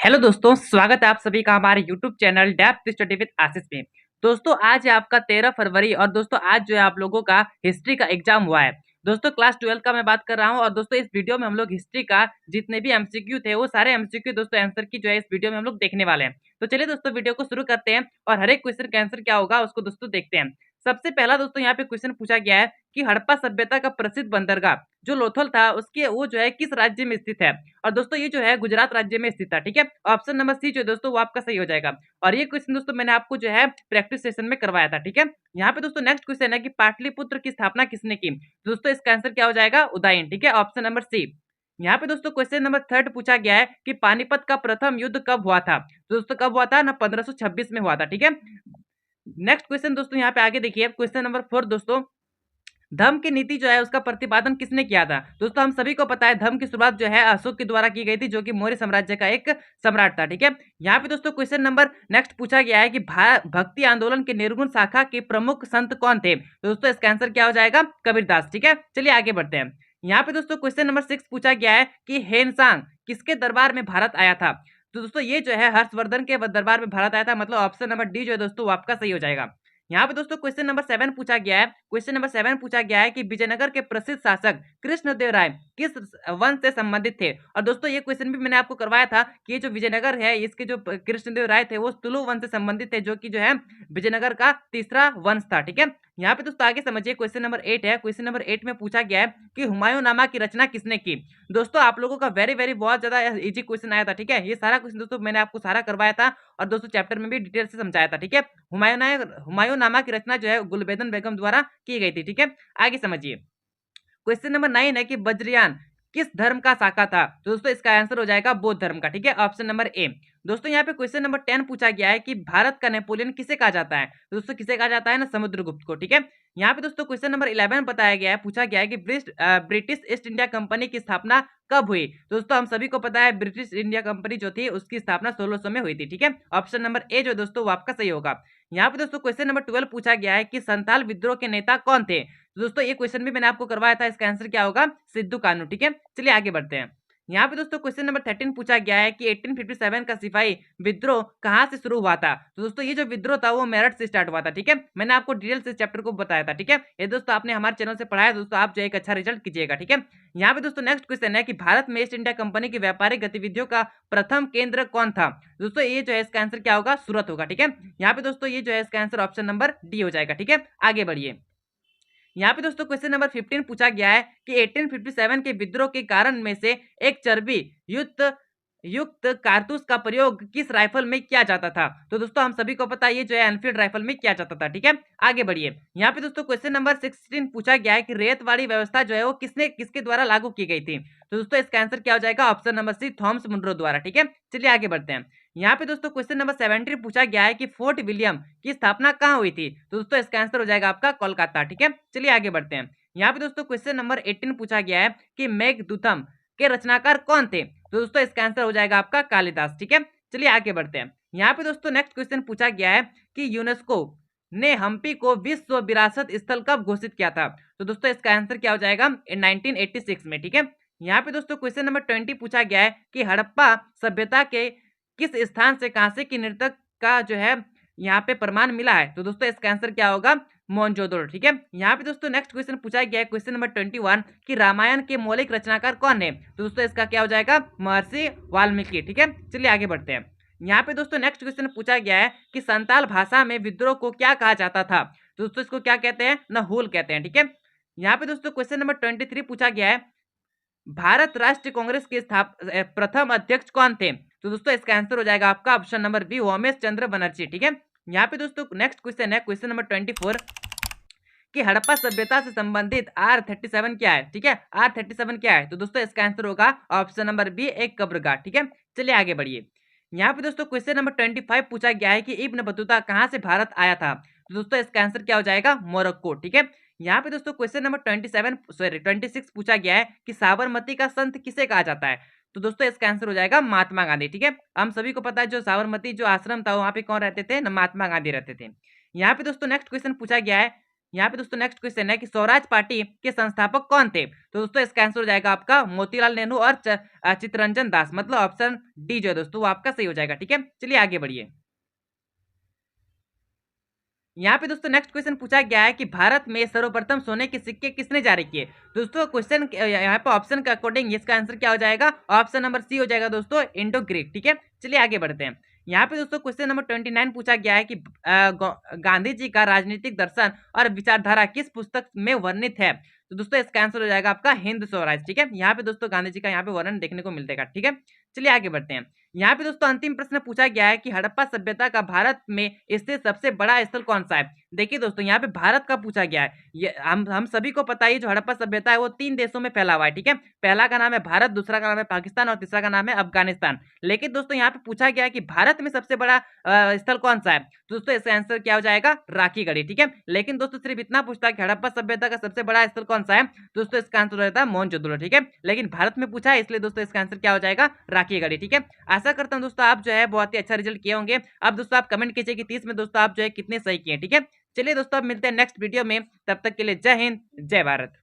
Hello दोस्तों, स्वागत है आप सभी का हमारे YouTube channel depth study with Ashish में। दोस्तों आज है आपका 13 फरवरी और दोस्तों आज जो है आप लोगों का हिस्ट्री का एग्जाम हुआ है। दोस्तों क्लास 12 का मैं बात कर रहा हूं और दोस्तों इस वीडियो में हम लोग हिस्ट्री का जितने भी एमसीक्यू थे वो सारे एमसीक्यू दोस्तों आंसर की जो है इस वीडियो में हम लोग देखने वाले हैं। तो चलिए दोस्तों वीडियो को शुरू करते हैं और हर एक क्वेश्चन का आंसर क्या होगा उसको दोस्तों देखते हैं। सबसे पहला दोस्तों यहाँ पे क्वेश्चन पूछा गया है कि हड़प्पा सभ्यता का प्रसिद्ध बंदरगाह जो लोथल था उसके वो जो है किस राज्य में स्थित है। और दोस्तों ये जो है गुजरात राज्य में स्थित है। ठीक है, ऑप्शन नंबर सी जो है दोस्तों वो आपका सही हो जाएगा। और ये क्वेश्चन दोस्तों मैंने आपको जो है प्रैक्टिस सेशन में करवाया था। ठीक है, यहाँ पे दोस्तों नेक्स्ट क्वेश्चन है कि पाटलिपुत्र की स्थापना किसने की। तो दोस्तों इसका आंसर क्या हो जाएगा, उदयन। ठीक है, ऑप्शन नंबर सी। यहाँ पे दोस्तों क्वेश्चन नंबर 3 पूछा गया है कि पानीपत का प्रथम युद्ध कब हुआ था। तो दोस्तों कब हुआ था ना, 1526 में हुआ था। ठीक है, नेक्स्ट क्वेश्चन दोस्तों यहाँ पे आगे देखिए क्वेश्चन नंबर 4 दोस्तों, धम्म की नीति जो है उसका प्रतिपादन किसने किया था। दोस्तों हम सभी को पता है धम्म की शुरुआत जो है अशोक के द्वारा की गई थी जो कि मौर्य साम्राज्य का एक सम्राट था। ठीक है, यहाँ पे दोस्तों क्वेश्चन नंबर नेक्स्ट पूछा गया है कि भक्ति आंदोलन के निर्गुण शाखा के प्रमुख संत कौन थे। तो दोस्तों इसका आंसर क्या हो जाएगा, कबीरदास। ठीक है, चलिए आगे बढ़ते हैं। यहाँ पे दोस्तों क्वेश्चन नंबर 6 पूछा गया है कि हेनसांग किसके दरबार में भारत आया था। तो दोस्तों ये जो है हर्षवर्धन के दरबार में भारत आया था, मतलब ऑप्शन नंबर डी जो है दोस्तों वो आपका सही हो जाएगा। यहाँ पे दोस्तों क्वेश्चन नंबर 7 पूछा गया है। क्वेश्चन नंबर 7 पूछा गया है कि विजयनगर के प्रसिद्ध शासक कृष्णदेव राय किस वंश से संबंधित थे। और दोस्तों ये क्वेश्चन भी मैंने आपको करवाया था कि ये जो विजयनगर है इसके जो कृष्णदेव राय थे वो तुलु वंश से संबंधित थे जो कि जो है विजयनगर का तीसरा वंश था। ठीक है, यहाँ पे दोस्तों आगे समझिए क्वेश्चन नंबर 8 है। क्वेश्चन नंबर 8 में पूछा गया है कि हुमायूंनामा की रचना किसने की। दोस्तों आप लोगों का वेरी बहुत ज्यादा इजी क्वेश्चन आया था। ठीक है, ये सारा क्वेश्चन दोस्तों मैंने आपको सारा करवाया था और दोस्तों चैप्टर में भी डिटेल से समझाया था। ठीक है, हुमायूंनामा की रचना जो है गुलबेदन बेगम द्वारा की गई थी। ठीक है, आगे समझिए क्वेश्चन नंबर 9 है कि वज्रयान किस धर्म का शाखा था। तो दोस्तों इसका आंसर हो जाएगा बौद्ध धर्म का। ठीक है, ऑप्शन नंबर ए। दोस्तों यहाँ पे क्वेश्चन नंबर 10 पूछा गया है कि भारत का नेपोलियन किसे कहा जाता है। तो दोस्तों किसे कहा जाता है ना, समुद्रगुप्त को। ठीक है, यहाँ पे दोस्तों क्वेश्चन नंबर 11 बताया गया है, पूछा गया है कि ब्रिटिश ईस्ट इंडिया कंपनी की स्थापना कब हुई। तो दोस्तों हम सभी को पता है ब्रिटिश इंडिया कंपनी जो थी उसकी स्थापना 1600 में हुई थी। ठीक है, ऑप्शन नंबर ए जो दोस्तों वो आपका सही होगा। यहाँ पे दोस्तों क्वेश्चन नंबर 12 पूछा गया है कि संथाल विद्रोह के नेता कौन थे। तो दोस्तों ये क्वेश्चन भी मैंने आपको करवाया था, इसका आंसर क्या होगा, सिद्धू कान्हू। ठीक है, चलिए आगे बढ़ते हैं। यहाँ पे दोस्तों क्वेश्चन नंबर 13 पूछा गया है कि 1857 का सिपाही विद्रोह कहाँ से शुरू हुआ था। तो दोस्तों ये जो विद्रोह था वो मेरठ से स्टार्ट हुआ था। ठीक है, मैंने आपको डिटेल से चैप्टर को बताया था। ठीक है, ये दोस्तों आपने हमारे चैनल से पढ़ाया दोस्तों, आप जो एक अच्छा रिजल्ट कीजिएगा। ठीक है, यहाँ पे दोस्तों नेक्स्ट क्वेश्चन है कि भारत में ईस्ट इंडिया कंपनी की व्यापारिक गतिविधियों का प्रथम केंद्र कौन था। दोस्तों ये जो है इसका आंसर क्या होगा, सूरत होगा। ठीक है, यहाँ पे दोस्तों ये जो है इसका आंसर ऑप्शन नंबर डी हो जाएगा। ठीक है, आगे बढ़िए। यहाँ पे दोस्तों क्वेश्चन नंबर 15 पूछा गया है कि 1857 के विद्रोह के कारण में से एक चर्बी युक्त कारतूस का प्रयोग किस राइफल में किया जाता था। तो दोस्तों हम सभी को पता है ये जो है एनफील्ड राइफल में किया जाता था। ठीक है, आगे बढ़िए। यहाँ पे दोस्तों क्वेश्चन नंबर 16 पूछा गया है कि रेतवाड़ी व्यवस्था जो है वो किसके द्वारा लागू की गई थी। तो दोस्तों इसका आंसर क्या हो जाएगा, option number C, Thomas Munro द्वारा। ठीक है, चलिए आगे बढ़ते हैं। यहाँ पे दोस्तों क्वेश्चन नंबर 17 पूछा गया है कि फोर्ट विलियम की स्थापना कहाँ हुई थी। तो दोस्तों इसका आंसर हो जाएगा आपका कोलकाता। ठीक है, चलिए आगे बढ़ते हैं। यहाँ पे दोस्तों क्वेश्चन नंबर 18 पूछा गया है कि मेघदूतम के रचनाकार कौन थे। तो दोस्तों इसका आंसर हो जाएगा आपका कालिदास। ठीक है, चलिए आगे बढ़ते हैं। यहाँ पे दोस्तों नेक्स्ट क्वेश्चन पूछा गया है कि यूनेस्को ने हम्पी को विश्व विरासत स्थल कब घोषित किया था। तो दोस्तों इसका आंसर क्या हो जाएगा, 1986 में। ठीक है, यहाँ पे दोस्तों क्वेश्चन नंबर 20 पूछा गया है कि हड़प्पा सभ्यता के किस स्थान से कांसे की नृतक का जो है यहाँ पे प्रमाण मिला है। तो दोस्तों इसका आंसर क्या होगा, मोहनजोदड़ो। ठीक है, यहाँ पे दोस्तों नेक्स्ट क्वेश्चन पूछा गया है क्वेश्चन नंबर 21 कि रामायण के मौलिक रचनाकार कौन है। तो दोस्तों इसका क्या हो जाएगा, महर्षि वाल्मीकि। ठीक है, चलिए आगे बढ़ते हैं। यहाँ पे दोस्तों नेक्स्ट क्वेश्चन पूछा गया है कि संताल भाषा में विद्रोह को क्या कहा जाता था। तो दोस्तों इसको क्या कहते हैं ना, हूल कहते हैं। ठीक है, यहाँ पे दोस्तों क्वेश्चन नंबर 23 पूछा गया है भारत राष्ट्रीय कांग्रेस के प्रथम अध्यक्ष कौन थे। तो दोस्तों इसका आंसर हो जाएगा आपका option number B, Umesh Chandra Banerjee. ठीक है, यहाँ पे दोस्तों नेक्स्ट क्वेश्चन है क्वेश्चन नंबर 24 कि हड़प्पा सभ्यता से संबंधित R37 क्या है। ठीक है, R37 क्या है। तो दोस्तों इसका आंसर होगा ऑप्शन नंबर बी, एक कब्रगाह। ठीक है, चलिए आगे बढ़िए। यहाँ पे दोस्तों क्वेश्चन नंबर 25 पूछा गया है कि इब्न बतूता कहाँ से भारत आया था। तो दोस्तों इसका आंसर क्या हो जाएगा, मोरक्को। ठीक है, यहाँ पे दोस्तों क्वेश्चन नंबर 26 पूछा गया है कि साबरमती का संत किसे कहा जाता है। तो दोस्तों इसका आंसर हो जाएगा महात्मा गांधी। ठीक है, हम सभी को पता है जो साबरमती जो आश्रम था वहां पे कौन रहते थे ना, महात्मा गांधी रहते थे। यहाँ पे दोस्तों नेक्स्ट क्वेश्चन पूछा गया है, यहाँ पे दोस्तों नेक्स्ट क्वेश्चन है कि स्वराज पार्टी के संस्थापक कौन थे? तो दोस्तों इसका आंसर हो जाएगा आपका मोतीलाल नेहरू और चित्तरंजन दास, मतलब ऑप्शन डी जो है दोस्तों वो आपका सही हो जाएगा। ठीक है, चलिए आगे बढ़िए। यहाँ पे दोस्तों नेक्स्ट क्वेश्चन पूछा गया है कि भारत में सर्वप्रथम सोने के सिक्के किसने जारी किए? दोस्तों क्वेश्चन यहाँ पे ऑप्शन के अकॉर्डिंग इसका आंसर क्या हो जाएगा? ऑप्शन नंबर सी हो जाएगा दोस्तों, इंडो ग्रीक। ठीक है, चलिए आगे बढ़ते हैं। यहाँ पे दोस्तों क्वेश्चन नंबर 29 पूछा गया है कि गांधी जी का राजनीतिक दर्शन और विचारधारा किस पुस्तक में वर्णित है? तो दोस्तों इसका आंसर हो जाएगा आपका हिंद स्वराज। ठीक है, यहाँ पे दोस्तों गांधी जी का यहाँ पे वर्णन देखने को मिलेगा। ठीक है, चलिए आगे बढ़ते हैं। यहाँ पे दोस्तों अंतिम प्रश्न पूछा गया है कि हड़प्पा सभ्यता का भारत में स्थित सबसे बड़ा स्थल कौन सा है? देखिए दोस्तों यहाँ पे भारत का पूछा गया है। ये हम सभी को पता है जो हड़प्पा सभ्यता है वो 3 देशों में फैला हुआ है। ठीक है, पहला का नाम है भारत, दूसरा का नाम है पाकिस्तान और तीसरा का नाम है अफगानिस्तान। लेकिन दोस्तों यहाँ पे पूछा गया है कि भारत में सबसे बड़ा स्थल कौन सा है? तो दोस्तों इसका आंसर क्या हो जाएगा? राखी गढ़ी। ठीक है, लेकिन दोस्तों सिर्फ इतना पूछता है कि हड़प्पा सभ्यता का सबसे बड़ा स्थल कौन सा है? दोस्तों इसका आंसर हो जाता है मोहनजोदड़ो। ठीक है, लेकिन भारत में पूछा है इसलिए दोस्तों इसका आंसर क्या हो जाएगा? राखी गढ़ी। ठीक है, आशा करता हूं दोस्तों आप जो है बहुत ही अच्छा रिजल्ट किए होंगे। अब दोस्तों आप कमेंट कीजिए कि 30 में दोस्तों आप जो है कितने सही किए। ठीक है, चलिए दोस्तों अब मिलते हैं नेक्स्ट वीडियो में, तब तक के लिए जय हिंद, जय भारत।